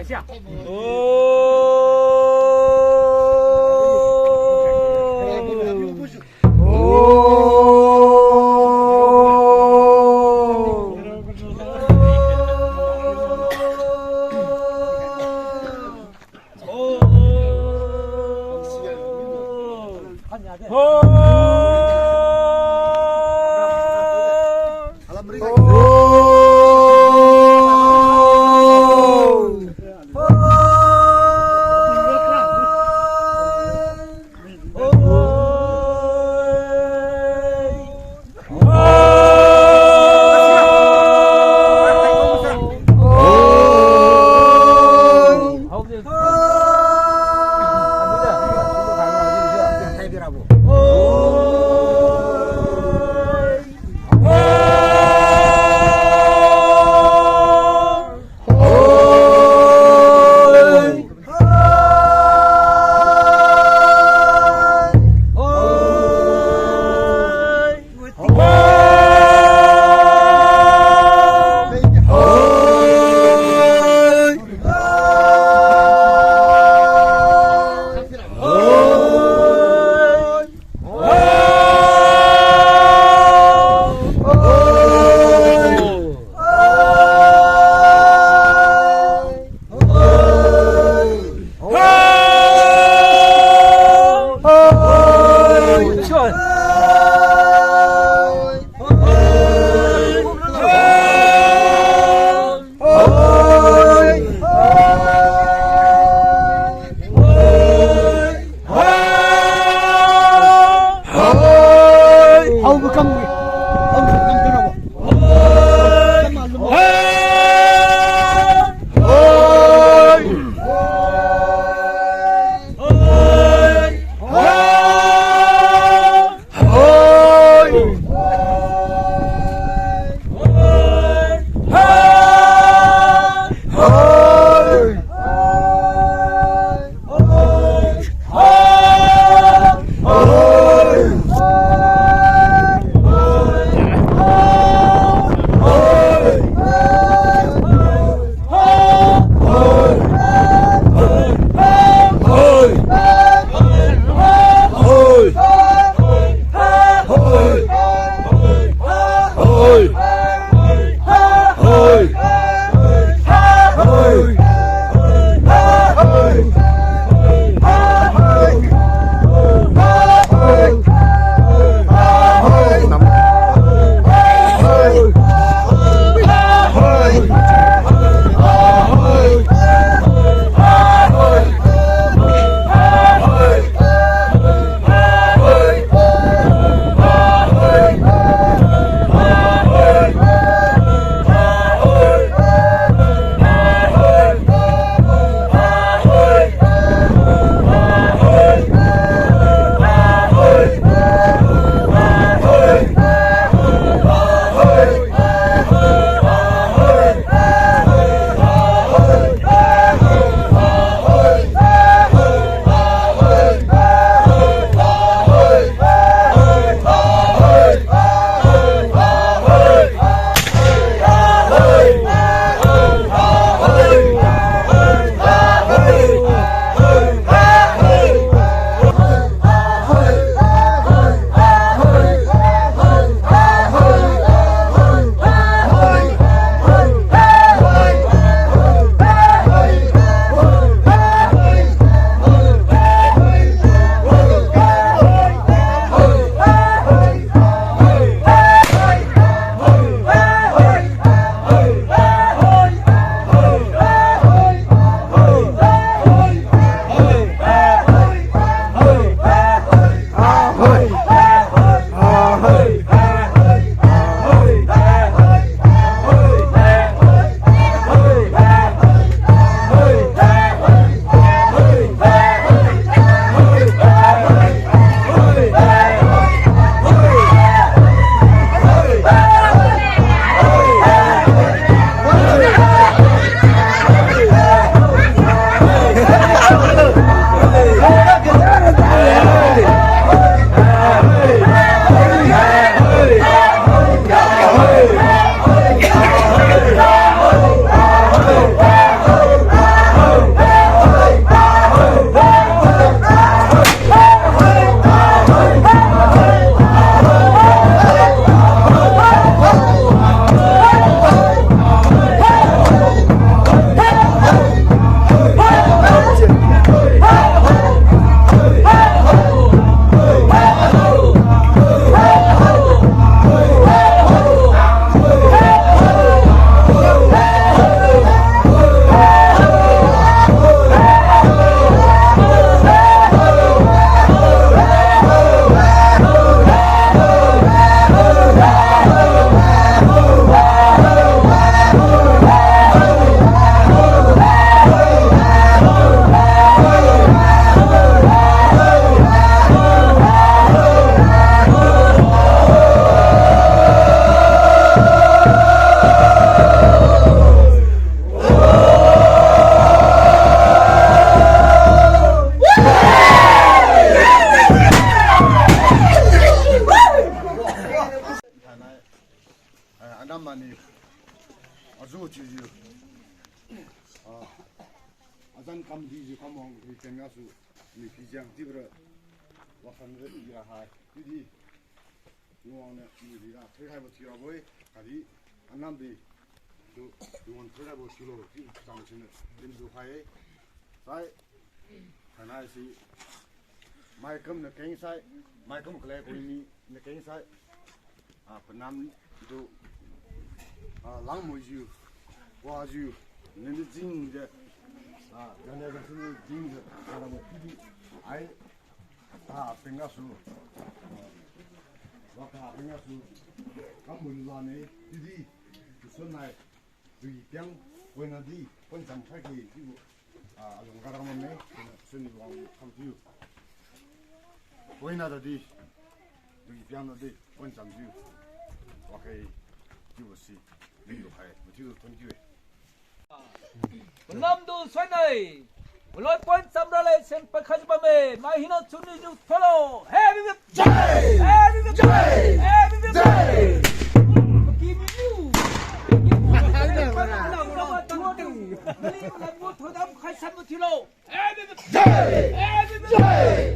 下。 아주 지지 아산 감디지 감ong 이 땡가수 이 비장 뒤브라 와산들 이라 하이 뒤디 요원의 이리가 퇴하고 지라고에 가디 안남비 또 요원 퇴하고 지로 이 당신은 림도 하에 사이 하나시 마이컴 네 갱사이 마이컴 클레 고이니 네 갱사이 penam itu lang moju waju nende jing je ganda ga sunu jing je ara mo pidi ai pengasu waka pengasu kamun la ne pidi sunai dui piang wena di pon sam khaki ju along garang ne suni wang kam ju wena da di dui piang da di pon sam ju wakay juwasi lindo hay matido tonjiwe Lamdu Swanai Loi point samrale sen pakhajbame mahino chuni ju follow heavy whip jai heavy whip jai heavy whip jai give me you heavy whip jai